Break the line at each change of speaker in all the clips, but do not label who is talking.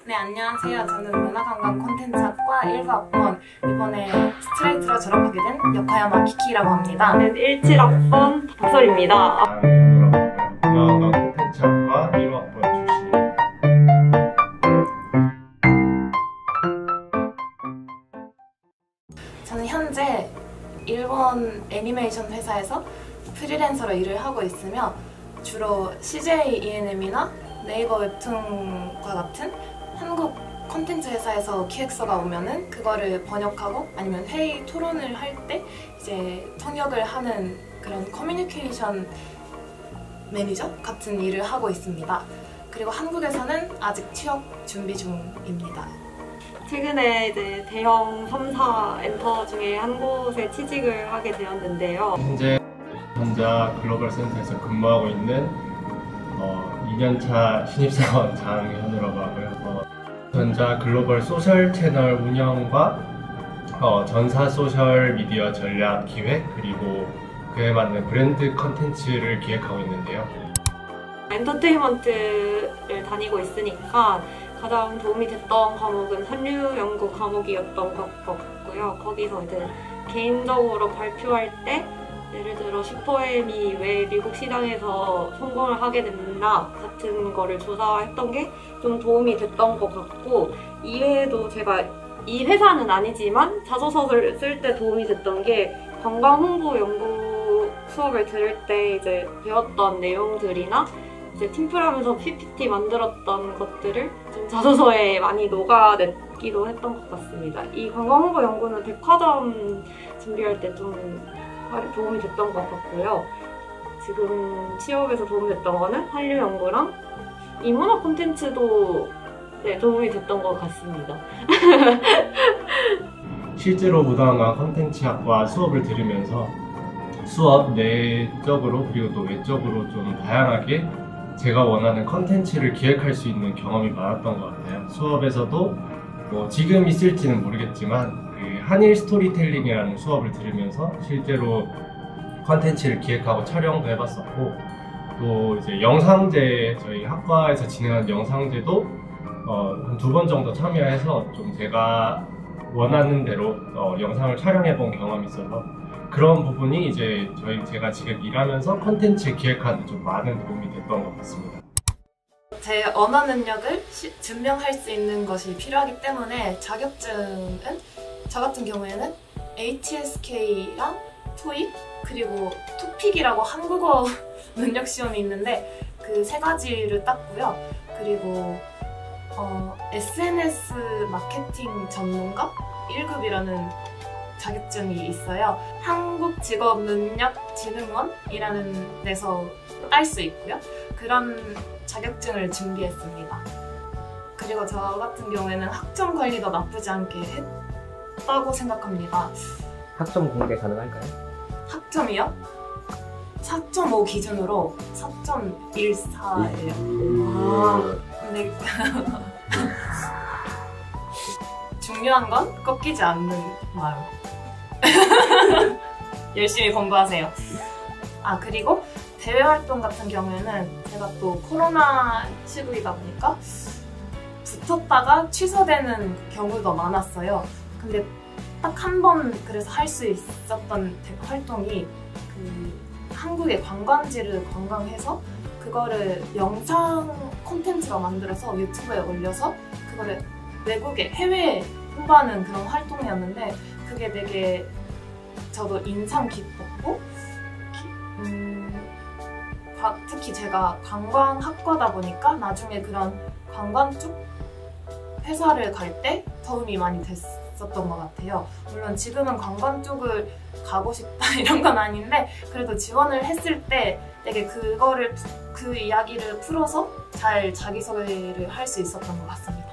네, 안녕하세요. 저는 문화관광 콘텐츠학과 1학번 이번에 스트레이트로 졸업하게 된 요코야마 키키라고 합니다.
저는 17학번 박설입니다.
문화관광 콘텐츠학과 1학번 출신입니다.
저는 현재 일본 애니메이션 회사에서 프리랜서로 일을 하고 있으며 주로 CJ ENM이나 네이버 웹툰과 같은 한국 콘텐츠 회사에서 기획서가 오면은 그거를 번역하고 아니면 회의 토론을 할 때 이제 통역을 하는 그런 커뮤니케이션 매니저 같은 일을 하고 있습니다. 그리고 한국에서는 아직 취업 준비 중입니다.
최근에 이제 대형 3사 엔터 중에 한 곳에 취직을 하게 되었는데요.
현재 전자 글로벌 센터에서 근무하고 있는 2년차 신입사원 장현우라고 하고요. 전자 글로벌 소셜 채널 운영과 전사 소셜 미디어 전략 기획 그리고 그에 맞는 브랜드 컨텐츠를 기획하고 있는데요.
엔터테인먼트를 다니고 있으니까 가장 도움이 됐던 과목은 한류 연구 과목이었던 것 같고요. 거기서 이제 개인적으로 발표할 때 예를 들어 슈퍼엠이 왜 미국 시장에서 성공을 하게 됐나 같은 거를 조사했던 게 좀 도움이 됐던 것 같고, 이외에도 제가 이 회사는 아니지만 자소서를 쓸 때 도움이 됐던 게 관광 홍보 연구 수업을 들을 때 이제 배웠던 내용들이나 이제 팀플하면서 PPT 만들었던 것들을 좀 자소서에 많이 녹아냈기도 했던 것 같습니다. 이 관광 홍보 연구는 백화점 준비할 때 좀 도움이 됐던 것 같고요. 지금 취업에서 도움이 됐던 거는 한류 연구랑 인문학 콘텐츠도 도움이 됐던 것 같습니다.
실제로 문화관광 콘텐츠학과 수업을 들으면서 수업 내적으로 그리고 또 외적으로 좀 다양하게 제가 원하는 콘텐츠를 기획할 수 있는 경험이 많았던 것 같아요. 수업에서도 뭐 지금 있을지는 모르겠지만 그 한일 스토리텔링이라는 수업을 들으면서 실제로 콘텐츠를 기획하고 촬영도 해봤었고, 또 이제 영상제, 저희 학과에서 진행하는 영상제도 한 2번 정도 참여해서 좀 제가 원하는 대로 영상을 촬영해본 경험이 있어서 그런 부분이 이제 제가 지금 일하면서 콘텐츠 기획하는 데 좀 많은 도움이 됐던 것 같습니다.
제 언어 능력을 증명할 수 있는 것이 필요하기 때문에 자격증은 저 같은 경우에는 HSK랑 토익 그리고 토픽이라고 한국어 능력 시험이 있는데 그 3가지를 땄고요. 그리고 SNS 마케팅 전문가 1급이라는 자격증이 있어요. 한국직업능력진흥원이라는 데서 딸 수 있고요. 그런 자격증을 준비했습니다. 그리고 저 같은 경우에는 학점 관리도 나쁘지 않게 했다고 생각합니다.
학점 공개 가능할까요?
학점이요? 4.5 기준으로 4.14예요. 근데 중요한 건 꺾이지 않는 마음. 열심히 공부하세요. 그리고 대외 활동 같은 경우에는 제가 또 코로나 시국이다 보니까 붙었다가 취소되는 경우도 많았어요. 근데 딱 한 번 그래서 할 수 있었던 활동이 한국의 관광지를 관광해서 그거를 영상 콘텐츠로 만들어서 유튜브에 올려서 그거를 외국에 해외에 홍보하는 그런 활동이었는데 그게 되게 저도 인상 깊었고 특히 제가 관광학과다 보니까 나중에 그런 관광 쪽 회사를 갈 때 도움이 많이 됐었던 것 같아요. 물론 지금은 관광 쪽을 가고 싶다 이런 건 아닌데 그래도 지원을 했을 때 되게 그 이야기를 풀어서 잘 자기소개를 할 수 있었던 것 같습니다.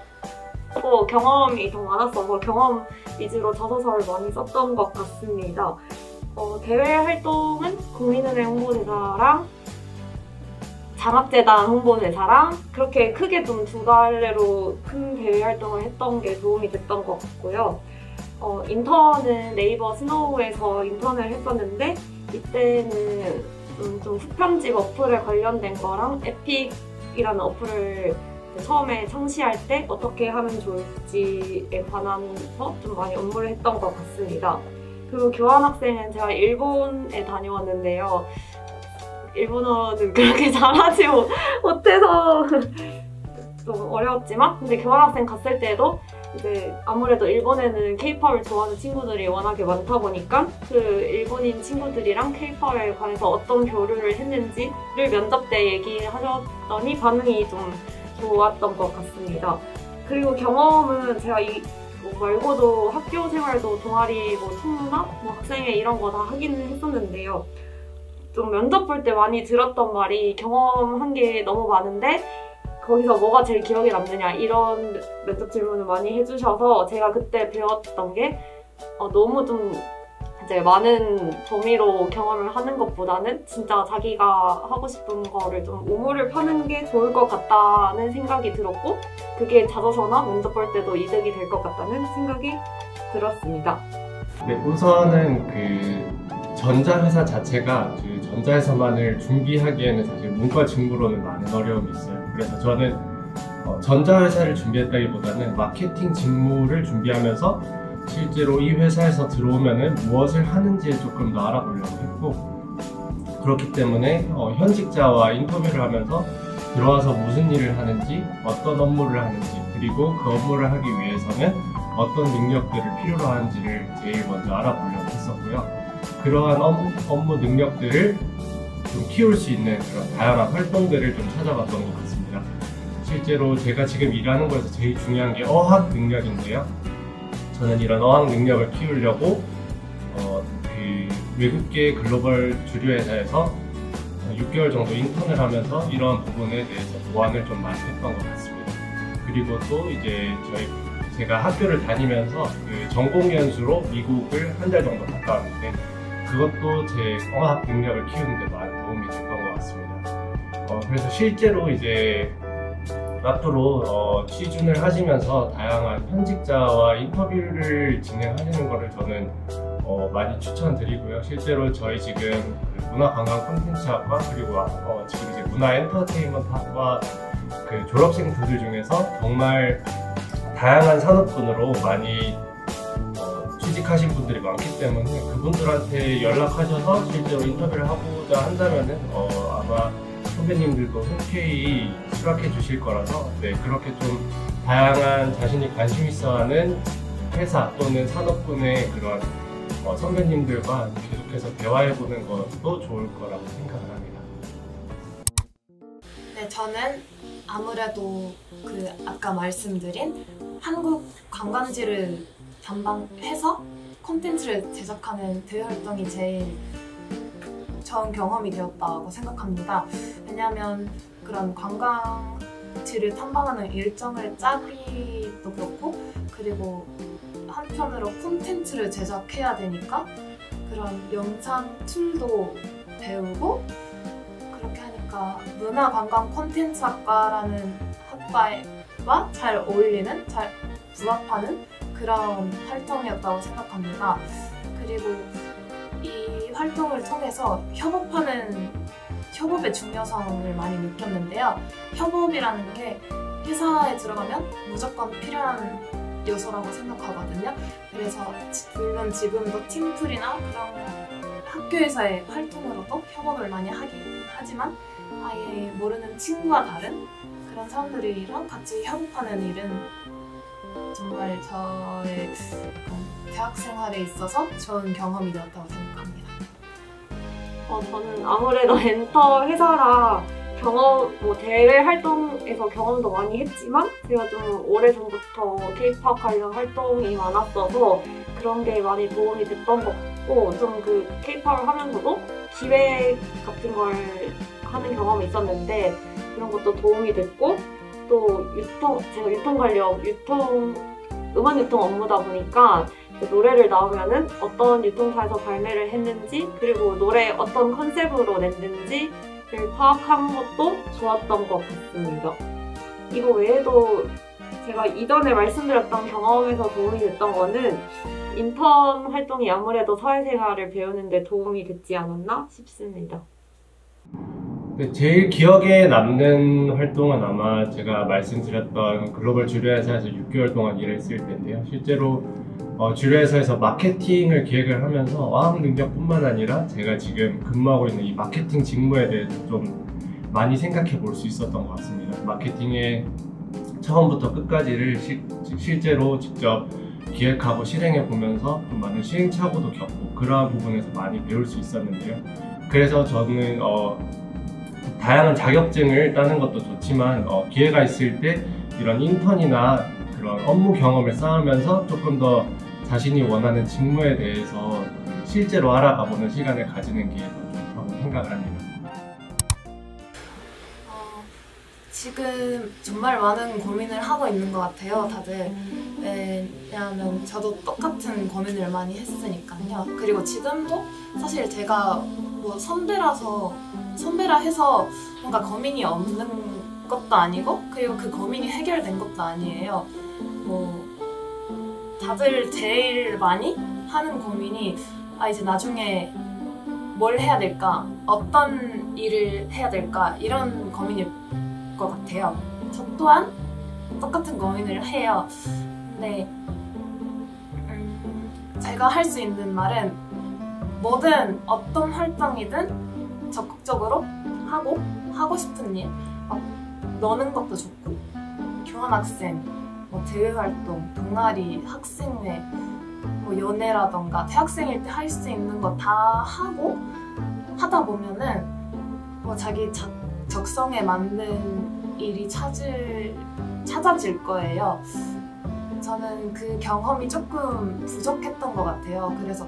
경험이 더 많았어서 경험 위주로 자소서를 많이 썼던 것 같습니다. 대외 활동은 국민은행 홍보대사랑 장학재단 홍보대사랑 그렇게 크게 좀 2갈래로 큰 대외 활동을 했던 게 도움이 됐던 것 같고요. 인턴은 네이버 스노우에서 인턴을 했었는데 이때는 좀 수편집 어플에 관련된 거랑 에픽이라는 어플을 처음에 상시할 때 어떻게 하면 좋을지에 관해서 좀 많이 업무를 했던 것 같습니다. 그리고 교환학생은 제가 일본에 다녀왔는데요. 일본어는 그렇게 잘하지 못해서 좀 어려웠지만, 근데 교환학생 갔을 때도 이제 아무래도 일본에는 K-팝을 좋아하는 친구들이 워낙에 많다 보니까 그 일본인 친구들이랑 K-팝에 관해서 어떤 교류를 했는지를 면접 때 얘기하셨더니 반응이 좀 좋았던 것 같습니다. 그리고 경험은 제가 뭐 말고도 학교 생활도 동아리, 뭐 청문회, 뭐 학생회 이런 거 다 하기는 했었는데요. 좀 면접 볼 때 많이 들었던 말이 경험한 게 너무 많은데 거기서 뭐가 제일 기억에 남느냐 이런 면접 질문을 많이 해주셔서 제가 그때 배웠던 게 너무 좀 이제 많은 범위로 경험을 하는 것보다는 진짜 자기가 하고 싶은 거를 좀 우물을 파는 게 좋을 것 같다는 생각이 들었고, 그게 자소서나 면접 볼 때도 이득이 될 것 같다는 생각이 들었습니다.
네, 우선은 그 전자회사 자체가 그 전자회사만을 준비하기에는 사실 문과 직무로는 많은 어려움이 있어요. 그래서 저는 전자회사를 준비했다기보다는 마케팅 직무를 준비하면서 실제로 이 회사에서 들어오면은 무엇을 하는지에 조금 더 알아보려고 했고, 그렇기 때문에 현직자와 인터뷰를 하면서 들어와서 무슨 일을 하는지, 어떤 업무를 하는지, 그리고 그 업무를 하기 위해서는 어떤 능력들을 필요로 하는지를 제일 먼저 알아보려고 했었고요. 그러한 업무 능력들을 좀 키울 수 있는 그런 다양한 활동들을 좀 찾아봤던 것 같습니다. 실제로 제가 지금 일하는 곳에서 제일 중요한 게 어학 능력인데요. 저는 이런 어학 능력을 키우려고 그 외국계 글로벌 주류회사에서 6개월 정도 인턴을 하면서 이러한 부분에 대해서 보완을 좀 많이 했던 것 같습니다. 그리고 또 이제 제가 학교를 다니면서 그 전공 연수로 미국을 한 달 정도 갔다 왔는데, 그것도 제 어학 능력을 키우는 데 많이 도움이 됐던 것 같습니다. 그래서 실제로 이제 앞으로 취준을 하시면서 다양한 현직자와 인터뷰를 진행하시는 거를 저는 많이 추천드리고요. 실제로 저희 지금 그 문화관광 콘텐츠학과 그리고 지금 이제 문화엔터테인먼트학과 그 졸업생분들 중에서 정말 다양한 산업군으로 많이 취직하신 분들이 많기 때문에 그분들한테 연락하셔서 실제로 인터뷰를 하고자 한다면은 아마 선배님들도 흔쾌히 수락해 주실 거라서, 네, 그렇게 좀 다양한 자신이 관심 있어 하는 회사 또는 산업군의 그런 선배님들과 계속해서 대화해보는 것도 좋을 거라고 생각을 합니다.
네, 저는 아무래도 그 아까 말씀드린 한국 관광지를 담당해서 콘텐츠를 제작하는 대외 활동이 제일 좋은 경험이 되었다고 생각합니다. 왜냐하면 그런 관광지를 탐방하는 일정을 짜기도 그렇고, 그리고 한편으로 콘텐츠를 제작해야 되니까 그런 영상 툴도 배우고, 그렇게 하니까 문화관광 콘텐츠학과라는 학과와 잘 어울리는, 잘 부합하는 그런 활동이었다고 생각합니다. 그리고 이 활동을 통해서 협업의 중요성을 많이 느꼈는데요. 협업이라는 게 회사에 들어가면 무조건 필요한 요소라고 생각하거든요. 그래서 물론 지금도 팀플이나 그런 학교에서의 활동으로도 협업을 많이 하긴 하지만, 아예 모르는 친구와 다른 그런 사람들이랑 같이 협업하는 일은 정말 저의 대학 생활에 있어서 좋은 경험이 되었다고 생각합니다.
저는 아무래도 엔터 회사라 뭐 대외 활동에서 경험도 많이 했지만, 제가 좀 오래전부터 K-팝 관련 활동이 많았어서 그런 게 많이 도움이 됐던 것 같고, 좀 그 K-팝을 하면서도 기획 같은 걸 하는 경험이 있었는데 그런 것도 도움이 됐고, 또 제가 음원 유통 업무다 보니까 노래를 나오면은 어떤 유통사에서 발매를 했는지, 그리고 노래 어떤 컨셉으로 냈는지를 파악한 것도 좋았던 것 같습니다. 이거 외에도 제가 이전에 말씀드렸던 경험에서 도움이 됐던 거는 인턴 활동이 아무래도 사회생활을 배우는 데 도움이 됐지 않았나 싶습니다.
근데 제일 기억에 남는 활동은 아마 제가 말씀드렸던 글로벌 주류회사에서 6개월 동안 일했을 때인데요. 실제로 주류회사에서 마케팅을 기획을 하면서 어학 능력뿐만 아니라 제가 지금 근무하고 있는 이 마케팅 직무에 대해서 좀 많이 생각해 볼 수 있었던 것 같습니다. 마케팅의 처음부터 끝까지를 실제로 직접 기획하고 실행해 보면서 좀 많은 시행착오도 겪고 그러한 부분에서 많이 배울 수 있었는데요. 그래서 저는 다양한 자격증을 따는 것도 좋지만 기회가 있을 때 이런 인턴이나 그런 업무 경험을 쌓으면서 조금 더 자신이 원하는 직무에 대해서 실제로 알아가보는 시간을 가지는 게 더 좋다고 생각을 합니다.
지금 정말 많은 고민을 하고 있는 것 같아요, 다들. 왜냐하면 저도 똑같은 고민을 많이 했으니까요. 그리고 지금도 사실 제가 뭐 선배라 해서 뭔가 고민이 없는 것도 아니고, 그리고 그 고민이 해결된 것도 아니에요. 뭐 다들 제일 많이 하는 고민이 이제 나중에 뭘 해야 될까, 어떤 일을 해야 될까, 이런 고민일 것 같아요. 저 또한 똑같은 고민을 해요. 근데 제가 할 수 있는 말은 뭐든 어떤 활동이든 적극적으로 하고 싶은 일, 노는 것도 좋고, 교환학생, 뭐 대외활동, 동아리, 학생회, 뭐 연애라던가 대학생일 때 할 수 있는 거 다 하다 보면은 뭐 자기 적성에 맞는 일이 찾아질 거예요. 저는 그 경험이 조금 부족했던 것 같아요. 그래서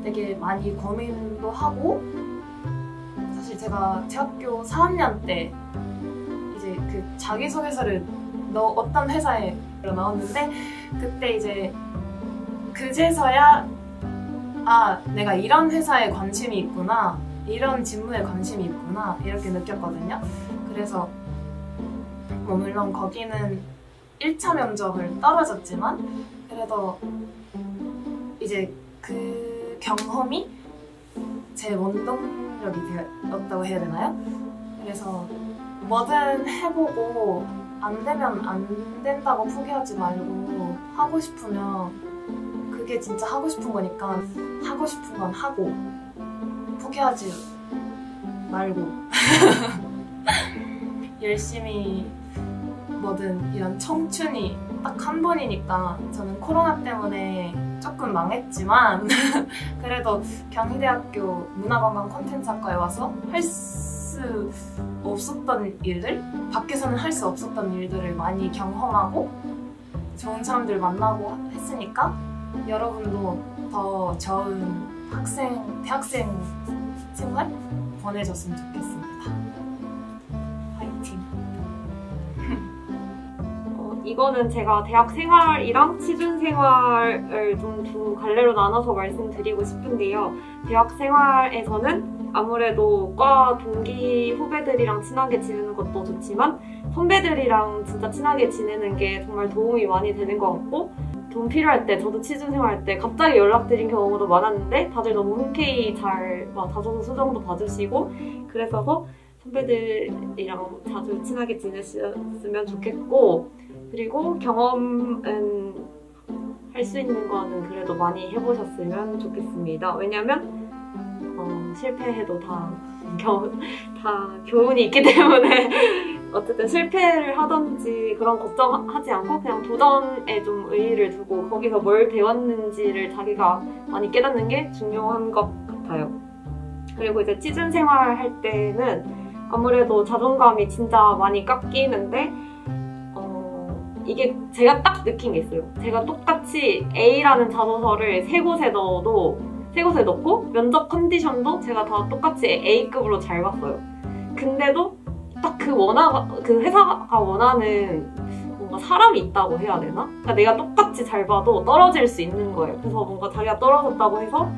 되게 많이 고민도 하고, 사실 제가 대학교 4학년 때 이제 그 자기소개서를 어떤 회사에 넣었는데, 그때 이제 그제서야 내가 이런 회사에 관심이 있구나, 이런 직무에 관심이 있구나, 이렇게 느꼈거든요. 그래서 뭐 물론 거기는 1차 면접을 떨어졌지만 그래도 이제 그 경험이 제 원동력이 되었다고 해야 되나요? 그래서 뭐든 해보고 안 되면 안 된다고 포기하지 말고, 하고 싶으면 그게 진짜 하고 싶은 거니까 하고 싶은 건 하고 포기하지 말고 열심히 뭐든, 이런 청춘이 딱 한 번이니까. 저는 코로나 때문에 조금 망했지만 그래도 경희대학교 문화관광 콘텐츠학과에 와서 할 수 없었던 일들, 밖에서는 할 수 없었던 일들을 많이 경험하고 좋은 사람들 만나고 했으니까 여러분도 더 좋은 대학생 생활 보내줬으면 좋겠습니다. 화이팅!
이거는 제가 대학 생활이랑 취준 생활을 좀 두 갈래로 나눠서 말씀드리고 싶은데요. 대학 생활에서는 아무래도 과 동기 후배들이랑 친하게 지내는 것도 좋지만 선배들이랑 진짜 친하게 지내는 게 정말 도움이 많이 되는 것 같고, 돈 필요할 때, 저도 취준 생활할 때 갑자기 연락드린 경우도 많았는데 다들 너무 흔쾌히 잘 자소서 수정도 봐주시고, 그래서 선배들이랑 자주 친하게 지냈으면 좋겠고, 그리고 경험은 할 수 있는 거는 그래도 많이 해보셨으면 좋겠습니다. 왜냐면 실패해도 다 교훈이 있기 때문에 어쨌든 실패를 하든지 그런 걱정하지 않고 그냥 도전에 좀 의의를 두고 거기서 뭘 배웠는지를 자기가 많이 깨닫는 게 중요한 것 같아요. 그리고 이제 취준 생활 할 때는 아무래도 자존감이 진짜 많이 깎이는데, 이게 제가 딱 느낀 게 있어요. 제가 똑같이 A라는 자소서를 세 곳에 넣고 면접 컨디션도 제가 다 똑같이 A급으로 잘 봤어요. 근데도 딱 그 회사가 원하는 뭔가 사람이 있다고 해야 되나? 그러니까 내가 똑같이 잘 봐도 떨어질 수 있는 거예요. 그래서 뭔가 자기가 떨어졌다고 해서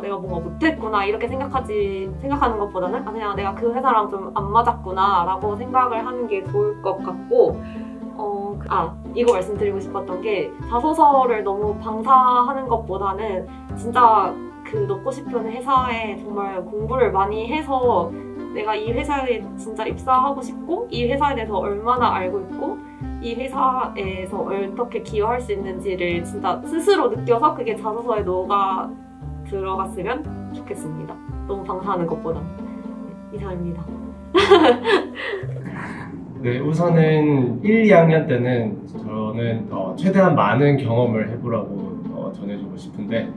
내가 뭔가 못했구나 이렇게 생각하는 것보다는 그냥 내가 그 회사랑 좀 안 맞았구나 라고 생각을 하는 게 좋을 것 같고, 이거 말씀드리고 싶었던 게, 자소서를 너무 방사하는 것보다는 진짜 그 넣고 싶은 회사에 정말 공부를 많이 해서 내가 이 회사에 진짜 입사하고 싶고 이 회사에 대해서 얼마나 알고 있고 이 회사에서 어떻게 기여할 수 있는지를 진짜 스스로 느껴서 그게 자소서에 녹아 들어갔으면 좋겠습니다. 너무 방사하는 것보다. 네, 이상입니다.
네, 우선은 1, 2학년 때는 저는 최대한 많은 경험을 해보라고 전해주고 싶은데,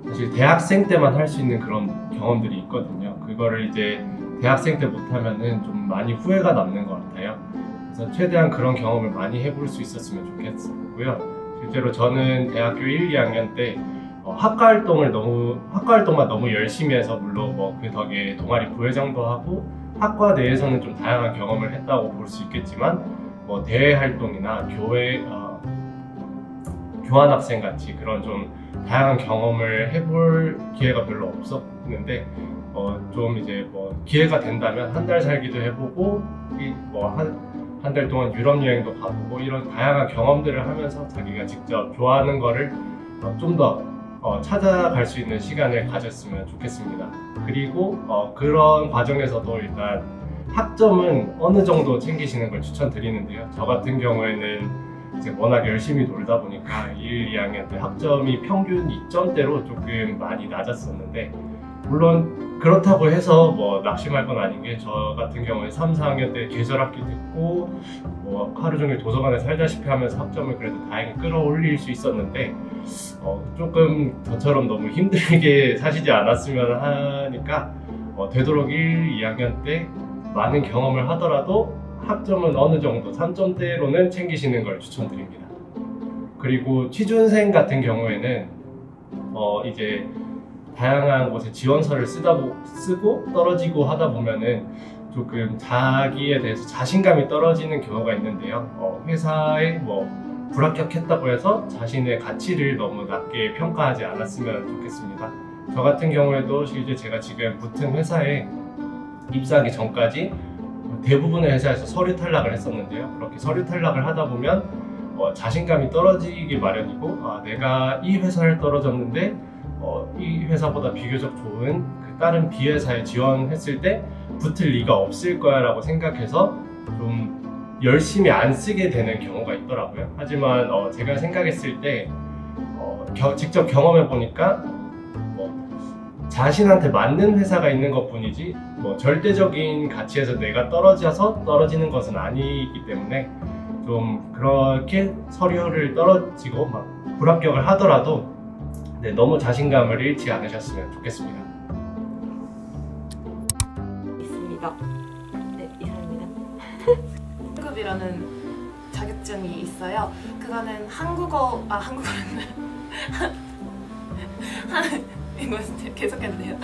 사실 대학생 때만 할 수 있는 그런 경험들이 있거든요. 그거를 이제 대학생 때 못하면은 좀 많이 후회가 남는 것 같아요. 그래서 최대한 그런 경험을 많이 해볼 수 있었으면 좋겠고요. 실제로 저는 대학교 1, 2학년 때 학과 활동만 너무 열심히 해서, 물론 그 덕에 동아리 부회장도 하고 학과 내에서는 좀 다양한 경험을 했다고 볼 수 있겠지만, 대외 활동이나 교회 교환학생 같이 그런 좀 다양한 경험을 해볼 기회가 별로 없었는데, 좀 이제 기회가 된다면 한 달 살기도 해보고 한 달 동안 유럽 여행도 가보고 이런 다양한 경험들을 하면서 자기가 직접 좋아하는 거를 좀 더 찾아갈 수 있는 시간을 가졌으면 좋겠습니다. 그리고 그런 과정에서도 일단 학점은 어느 정도 챙기시는 걸 추천드리는데요. 저 같은 경우에는 이제 워낙 열심히 놀다 보니까 1, 2학년 때 학점이 평균 2점대로 조금 많이 낮았었는데, 물론 그렇다고 해서 낙심할 건 아닌 게, 저 같은 경우에 3, 4학년 때 계절학기 듣고 하루 종일 도서관에 살다시피 하면서 학점을 그래도 다행히 끌어올릴 수 있었는데, 조금 저처럼 너무 힘들게 사시지 않았으면 하니까 되도록 1, 2학년 때 많은 경험을 하더라도 학점은 어느 정도 3점대로는 챙기시는 걸 추천드립니다. 그리고 취준생 같은 경우에는 이제 다양한 곳에 지원서를 쓰고 떨어지고 하다 보면은 조금 자기에 대해서 자신감이 떨어지는 경우가 있는데요. 회사에 불합격했다고 해서 자신의 가치를 너무 낮게 평가하지 않았으면 좋겠습니다. 저 같은 경우에도 실제 제가 지금 붙은 회사에 입사하기 전까지 대부분의 회사에서 서류 탈락을 했었는데요. 그렇게 서류 탈락을 하다 보면 자신감이 떨어지기 마련이고, 내가 이 회사를 떨어졌는데 이 회사보다 비교적 좋은 다른 B회사에 지원했을 때 붙을 리가 없을 거야 라고 생각해서 좀 열심히 안 쓰게 되는 경우가 있더라고요. 하지만 제가 생각했을 때 직접 경험해 보니까 자신한테 맞는 회사가 있는 것 뿐이지 절대적인 가치에서 내가 떨어지는 것은 아니기 때문에, 좀 그렇게 서류를 떨어지고 불합격을 하더라도 너무 자신감을 잃지 않으셨으면 좋겠습니다.
있습니다. 네, 이상입니다.
등급이라는 자격증이 있어요. 그거는 한국어는 이거 계속해도 돼요?